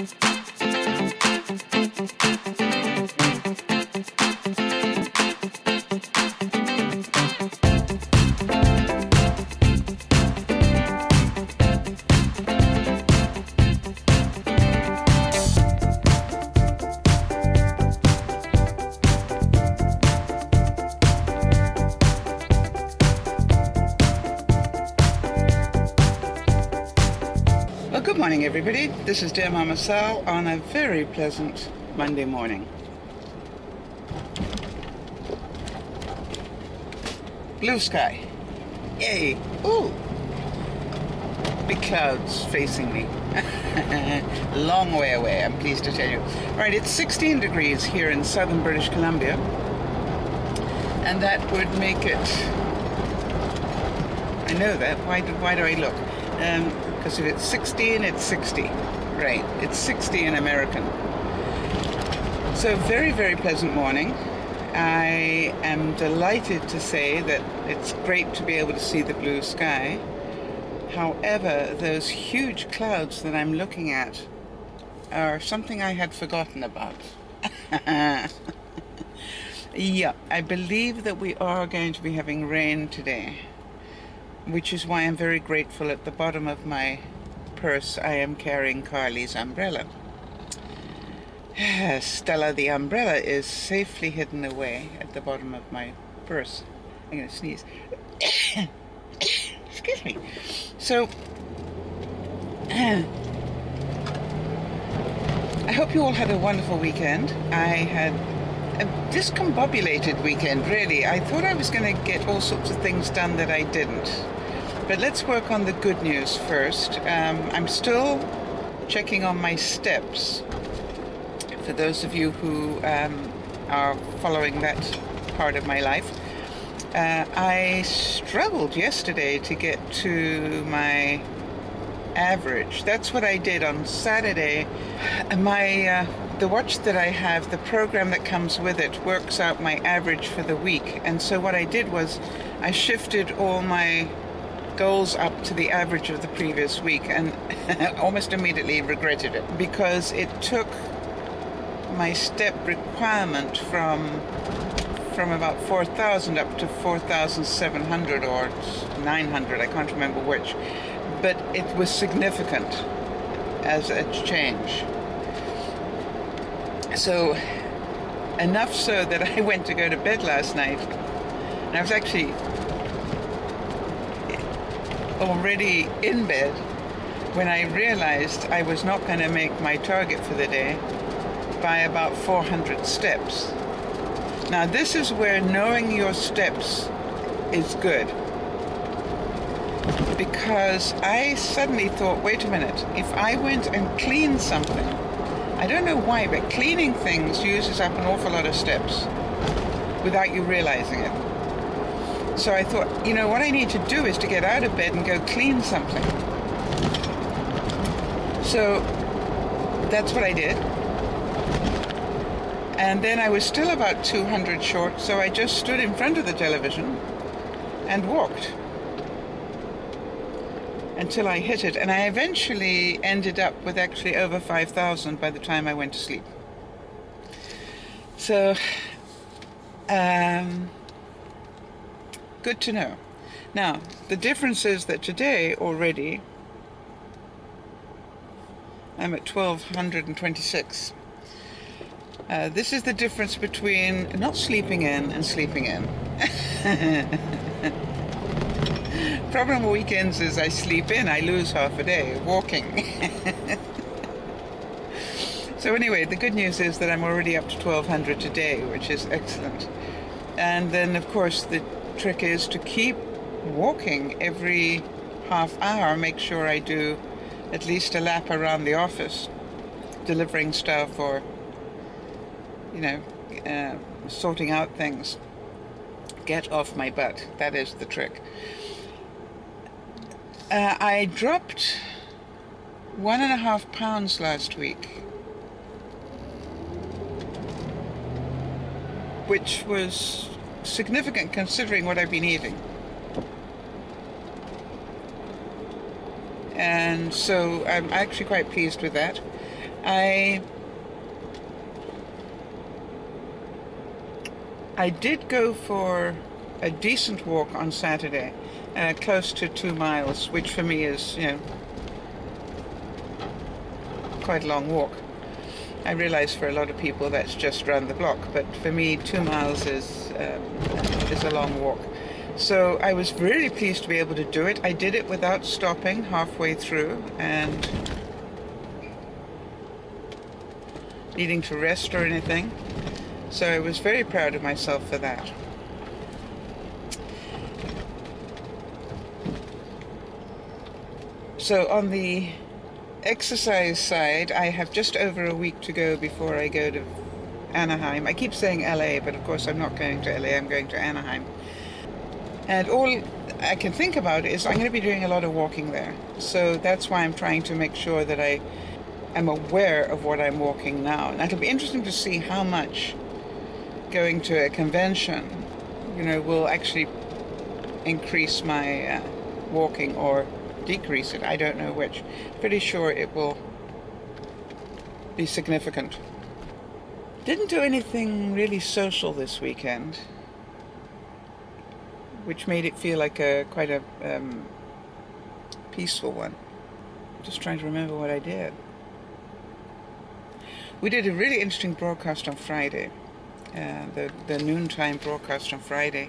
Good morning, everybody. This is Dear Mama Sal on a very pleasant Monday morning. Blue sky. Yay. Ooh. Big clouds facing me. Long way away, I'm pleased to tell you. Right, it's 16 degrees here in southern British Columbia. And that would make it... I know that. Why do I look? Because if it's 16, it's 60. Right, it's 60 in American. So very, very pleasant morning. I am delighted to say that it's great to be able to see the blue sky. However, those huge clouds that I'm looking at are something I had forgotten about. Yeah, I believe that we are going to be having rain today, which is why I'm very grateful. At the bottom of my purse I am carrying Carly's umbrella. Stella the umbrella is safely hidden away at the bottom of my purse. I'm going to sneeze. Excuse me. So, I hope you all had a wonderful weekend. I had a discombobulated weekend, really. I thought I was going to get all sorts of things done that I didn't. But let's work on the good news first. I'm still checking on my steps. For those of you who are following that part of my life, I struggled yesterday to get to my average. That's what I did on Saturday. The watch that I have, the program that comes with it, works out my average for the week. And so what I did was I shifted all my goals up to the average of the previous week, and almost immediately regretted it, because it took my step requirement from about 4,000 up to 4,700 or 900, I can't remember which, but it was significant as a change. So enough so that I went to go to bed last night, and I was actually already in bed when I realized I was not going to make my target for the day by about 400 steps. Now this is where knowing your steps is good, because I suddenly thought, wait a minute, if I went and cleaned something, I don't know why, but cleaning things uses up an awful lot of steps without you realizing it. So I thought, you know, what I need to do is to get out of bed and go clean something. So that's what I did. And then I was still about 200 short, so I just stood in front of the television and walked until I hit it. And I eventually ended up with actually over 5,000 by the time I went to sleep. So, good to know. Now, the difference is that today already I'm at 1,226. This is the difference between not sleeping in and sleeping in. Problem with weekends is I sleep in, I lose half a day walking. So anyway, the good news is that I'm already up to 1,200 today, which is excellent. And then, of course, the trick is to keep walking every half hour. Make sure I do at least a lap around the office, delivering stuff or, you know, sorting out things. Get off my butt. That is the trick. I dropped 1.5 pounds last week, which was significant considering what I've been eating. And so I'm actually quite pleased with that. I did go for a decent walk on Saturday, close to 2 miles, which for me is, quite a long walk. I realize for a lot of people that's just round the block, but for me 2 miles is a long walk. So I was really pleased to be able to do it. I did it without stopping halfway through and needing to rest or anything. So I was very proud of myself for that. So on the exercise side, I have just over a week to go before I go to Anaheim. I keep saying LA, but of course I'm not going to LA, I'm going to Anaheim. And all I can think about is I'm going to be doing a lot of walking there. So that's why I'm trying to make sure that I am aware of what I'm walking now. And it'll be interesting to see how much going to a convention, will actually increase my walking or decrease it. I don't know which. Pretty sure it will be significant. Didn't do anything really social this weekend, which made it feel like quite a peaceful one. Just trying to remember what I did. We did a really interesting broadcast on Friday, the noontime broadcast on Friday,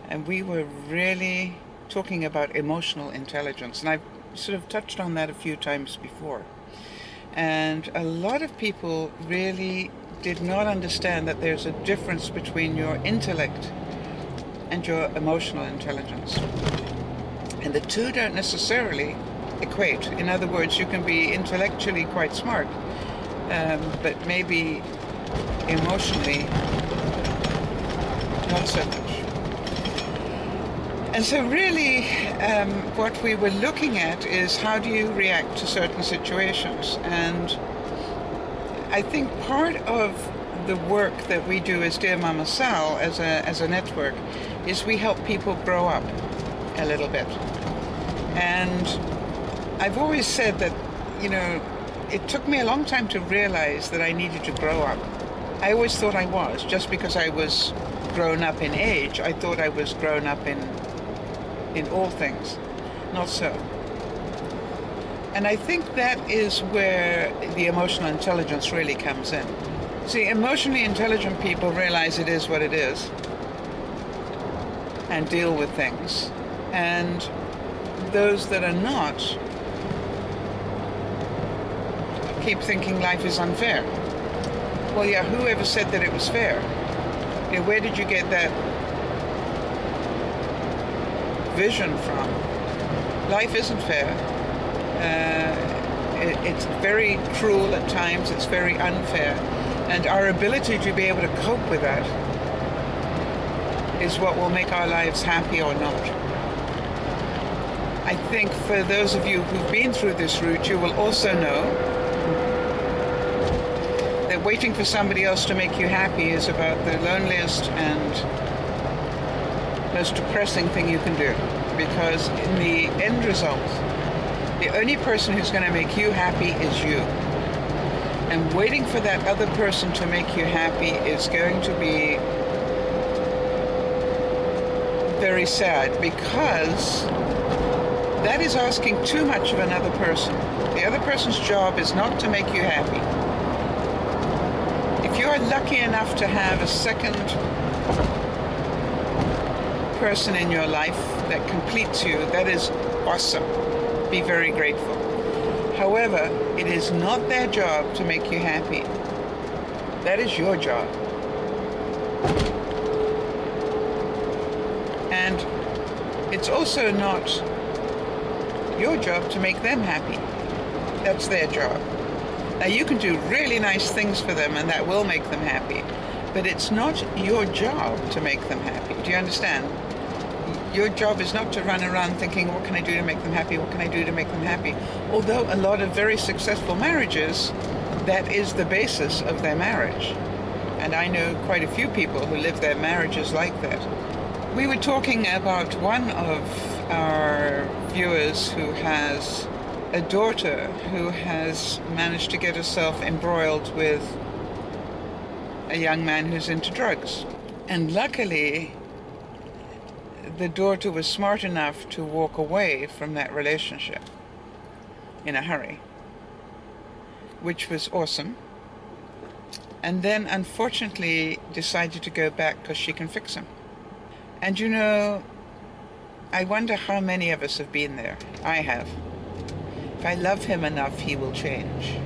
and we were really talking about emotional intelligence, and I've sort of touched on that a few times before. And a lot of people really did not understand that there's a difference between your intellect and your emotional intelligence. And the two don't necessarily equate. In other words, you can be intellectually quite smart, but maybe emotionally not so much. And so really what we were looking at is how do you react to certain situations. And I think part of the work that we do as Dear Mama Sal as a network is we help people grow up a little bit. And I've always said that, it took me a long time to realize that I needed to grow up. I always thought I was. Just because I was grown up in age, I thought I was grown up in all things. Not so. And I think that is where the emotional intelligence really comes in. See, emotionally intelligent people realize it is what it is and deal with things. And those that are not keep thinking life is unfair. Well, yeah, whoever said that it was fair? Where did you get that vision from? Life isn't fair. It's very cruel at times, it's very unfair. And our ability to be able to cope with that is what will make our lives happy or not. I think for those of you who've been through this route, you will also know that waiting for somebody else to make you happy is about the loneliest and most depressing thing you can do. Because in the end result, the only person who's going to make you happy is you. And waiting for that other person to make you happy is going to be very sad, because that is asking too much of another person. The other person's job is not to make you happy. If you are lucky enough to have a second person in your life that completes you, that is awesome. Be very grateful. However, it is not their job to make you happy. That is your job. And it's also not your job to make them happy. That's their job. Now, you can do really nice things for them and that will make them happy, but it's not your job to make them happy. Do you understand? Your job is not to run around thinking, what can I do to make them happy? What can I do to make them happy? Although a lot of very successful marriages, that is the basis of their marriage. And I know quite a few people who live their marriages like that. We were talking about one of our viewers who has a daughter who has managed to get herself embroiled with a young man who's into drugs. And luckily, the daughter was smart enough to walk away from that relationship in a hurry, which was awesome. And then, unfortunately, decided to go back because she can fix him. And you know, I wonder how many of us have been there. I have. If I love him enough, he will change.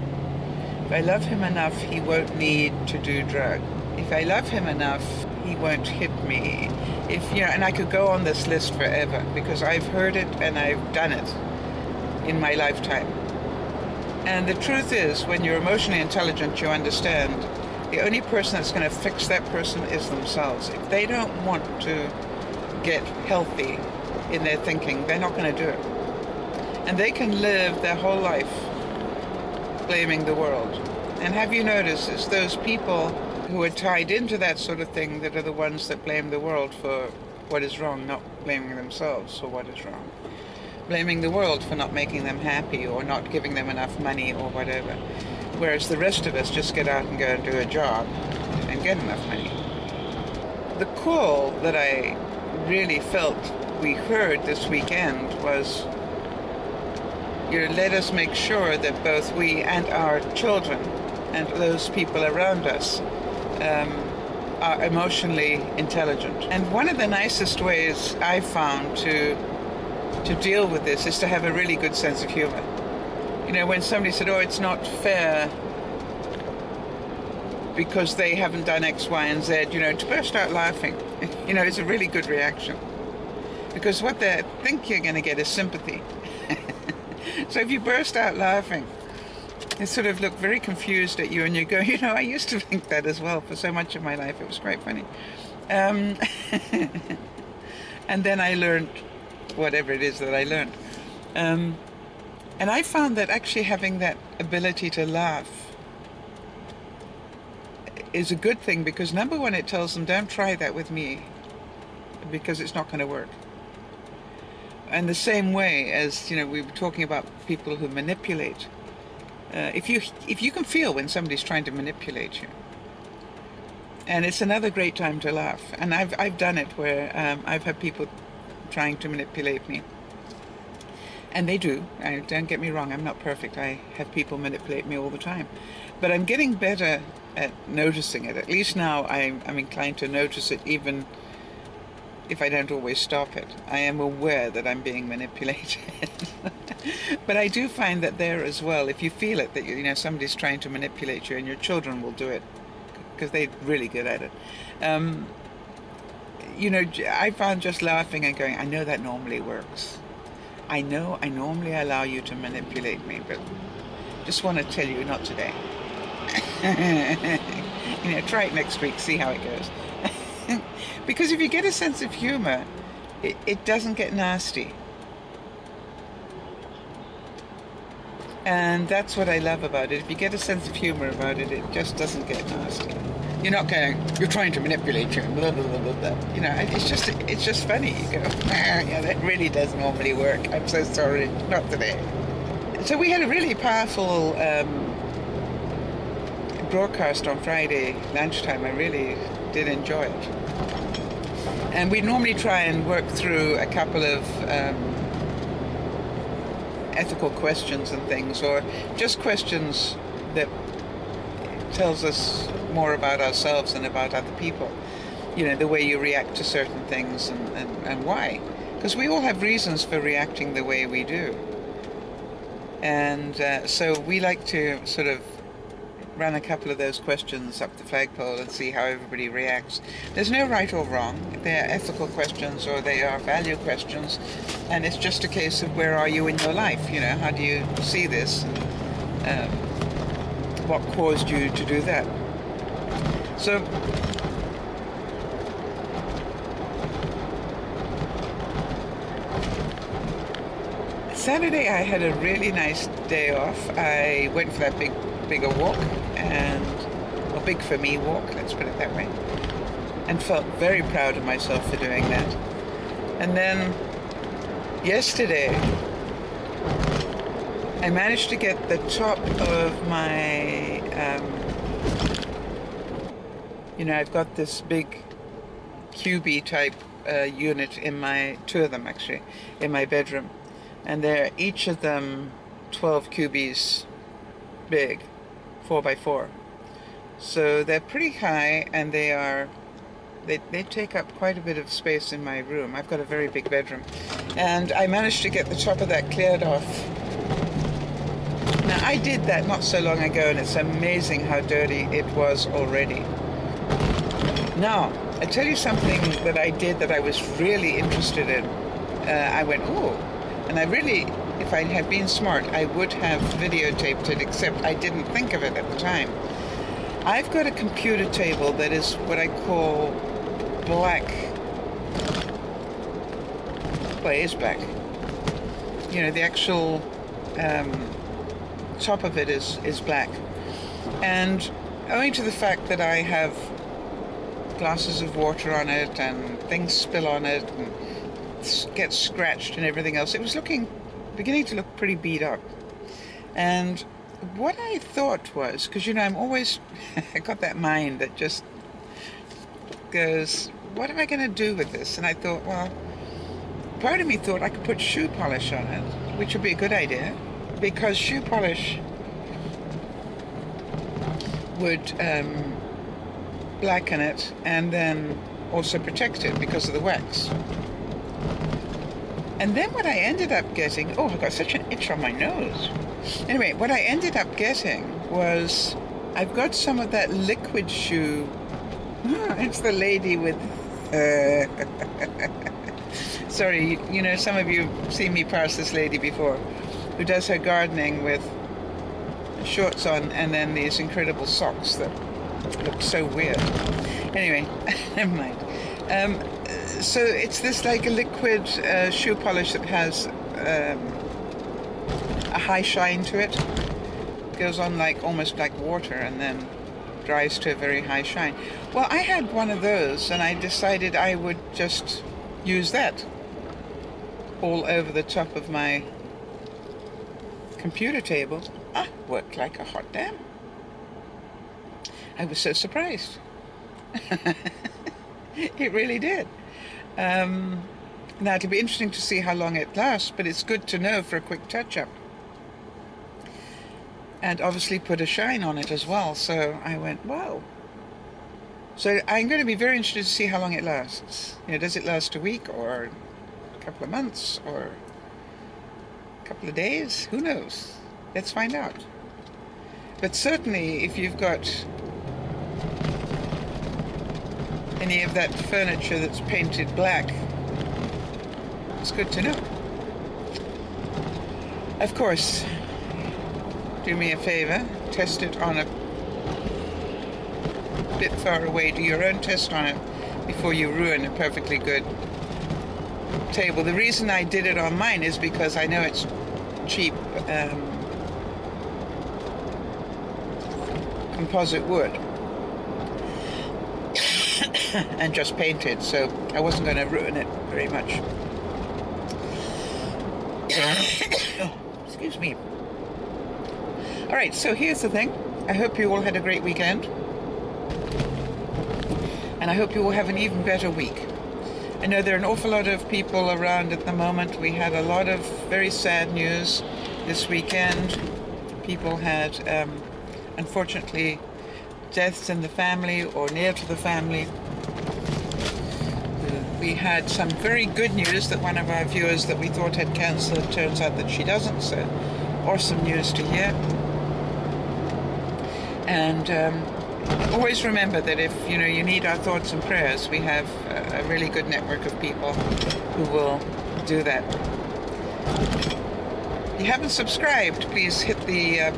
If I love him enough, he won't need to do drugs. If I love him enough, he won't hit me. And I could go on this list forever because I've heard it and I've done it in my lifetime. And the truth is, when you're emotionally intelligent, you understand the only person that's going to fix that person is themselves. If they don't want to get healthy in their thinking, they're not going to do it. And they can live their whole life blaming the world. And have you noticed, it's those people who are tied into that sort of thing that are the ones that blame the world for what is wrong, not blaming themselves for what is wrong. Blaming the world for not making them happy or not giving them enough money or whatever. Whereas the rest of us just get out and go and do a job and get enough money. The call that I really felt we heard this weekend was, let us make sure that both we and our children and those people around us are emotionally intelligent. And one of the nicest ways I've found to deal with this is to have a really good sense of humor. When somebody said, oh, it's not fair because they haven't done X, Y, and Z, to burst out laughing, is a really good reaction. Because what they think you're going to get is sympathy. So if you burst out laughing, they sort of look very confused at you and you go, I used to think that as well for so much of my life. It was quite funny. And then I learned whatever it is that I learned. And I found that actually having that ability to laugh is a good thing because, number one, it tells them, don't try that with me because it's not going to work. And the same way as, we were talking about people who manipulate. If you can feel when somebody's trying to manipulate you, and it's another great time to laugh. And I've done it where I've had people trying to manipulate me. And they do. Don't get me wrong, I'm not perfect. I have people manipulate me all the time. But I'm getting better at noticing it. At least now I'm inclined to notice it even if I don't always stop it. I am aware that I'm being manipulated. But I do find that there as well, if you feel it, that somebody's trying to manipulate you, and your children will do it because they're really good at it. I found just laughing and going, I know that normally works. I know I normally allow you to manipulate me, but just want to tell you, not today. Try it next week, see how it goes. Because if you get a sense of humor, it doesn't get nasty. And that's what I love about it. If you get a sense of humor about it, it just doesn't get nasty. You're not going, you're trying to manipulate you, blah, blah, blah, blah, blah. It's just funny. You go, yeah, that really does normally work. I'm so sorry, not today. So we had a really powerful broadcast on Friday lunchtime. I really did enjoy it. And we normally try and work through a couple of ethical questions and things, or just questions that tells us more about ourselves and about other people. The way you react to certain things and why. Because we all have reasons for reacting the way we do. And so we like to sort of run a couple of those questions up the flagpole and see how everybody reacts. There's no right or wrong. They're ethical questions or they are value questions, and it's just a case of where are you in your life? How do you see this? What caused you to do that? So Saturday I had a really nice day off. I went for that bigger walk, a big for me walk, let's put it that way, and felt very proud of myself for doing that. And then yesterday I managed to get the top of my, I've got this big QB type unit in two of them actually, in my bedroom. And they're each of them 12 QBs big, 4x4. So they're pretty high, and they take up quite a bit of space in my room. I've got a very big bedroom. And I managed to get the top of that cleared off. Now, I did that not so long ago, and it's amazing how dirty it was already. Now, I tell you something that I did that I was really interested in. I went, oh, and I really, if I had been smart, I would have videotaped it, except I didn't think of it at the time. I've got a computer table that is what I call black. Well, it is black. The actual top of it is black. And owing to the fact that I have glasses of water on it and things spill on it and gets scratched and everything else, it was beginning to look pretty beat up. And what I thought was, because I'm always I got that mind that just goes, what am I going to do with this? And I thought, well, part of me thought I could put shoe polish on it, which would be a good idea, because shoe polish would blacken it and then also protect it because of the wax. And then what I ended up getting, I got such an itch on my nose. Anyway, what I ended up getting was, I've got some of that liquid shoe. It's the lady with, sorry, some of you have seen me pass this lady before, who does her gardening with shorts on and then these incredible socks that look so weird. Anyway, never mind. So it's this like a liquid shoe polish that has a high shine to it. Goes on almost like water and then dries to a very high shine. Well, I had one of those, and I decided I would just use that all over the top of my computer table. Worked like a hot damn. I was so surprised. It really did. Now, it'll be interesting to see how long it lasts, but it's good to know for a quick touch-up. And obviously put a shine on it as well. So I went, wow. So I'm going to be very interested to see how long it lasts. Does it last a week or a couple of months or a couple of days? Who knows? Let's find out. But certainly, if you've got any of that furniture that's painted black, it's good to know. Of course, do me a favor, test it on a bit far away. Do your own test on it before you ruin a perfectly good table. The reason I did it on mine is because I know it's cheap composite wood and just painted, so I wasn't going to ruin it very much. Excuse me. All right, so here's the thing. I hope you all had a great weekend, and I hope you will have an even better week. I know there are an awful lot of people around at the moment. We had a lot of very sad news this weekend. People had, unfortunately, deaths in the family or near to the family. We had some very good news that one of our viewers that we thought had cancer, turns out that she doesn't, so awesome news to hear. And always remember that if you need our thoughts and prayers, we have a really good network of people who will do that. If you haven't subscribed, please hit the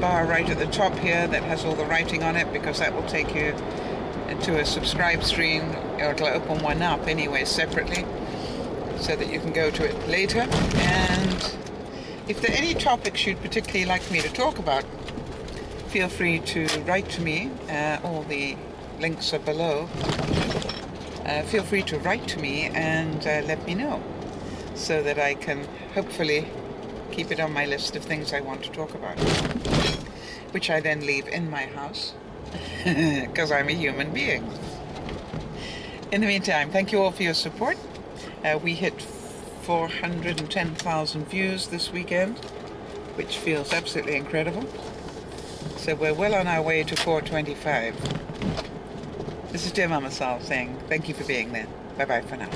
bar right at the top here that has all the writing on it, because that will take you to a subscribe screen, or it'll open one up anyway separately so that you can go to it later. And if there are any topics you'd particularly like me to talk about, feel free to write to me. All the links are below. Feel free to write to me and let me know, so that I can hopefully keep it on my list of things I want to talk about, which I then leave in my house because I'm a human being. In the meantime, thank you all for your support. We hit 410,000 views this weekend, which feels absolutely incredible. So we're well on our way to 425. This is dear Mama Sal saying thank you for being there. Bye-bye for now.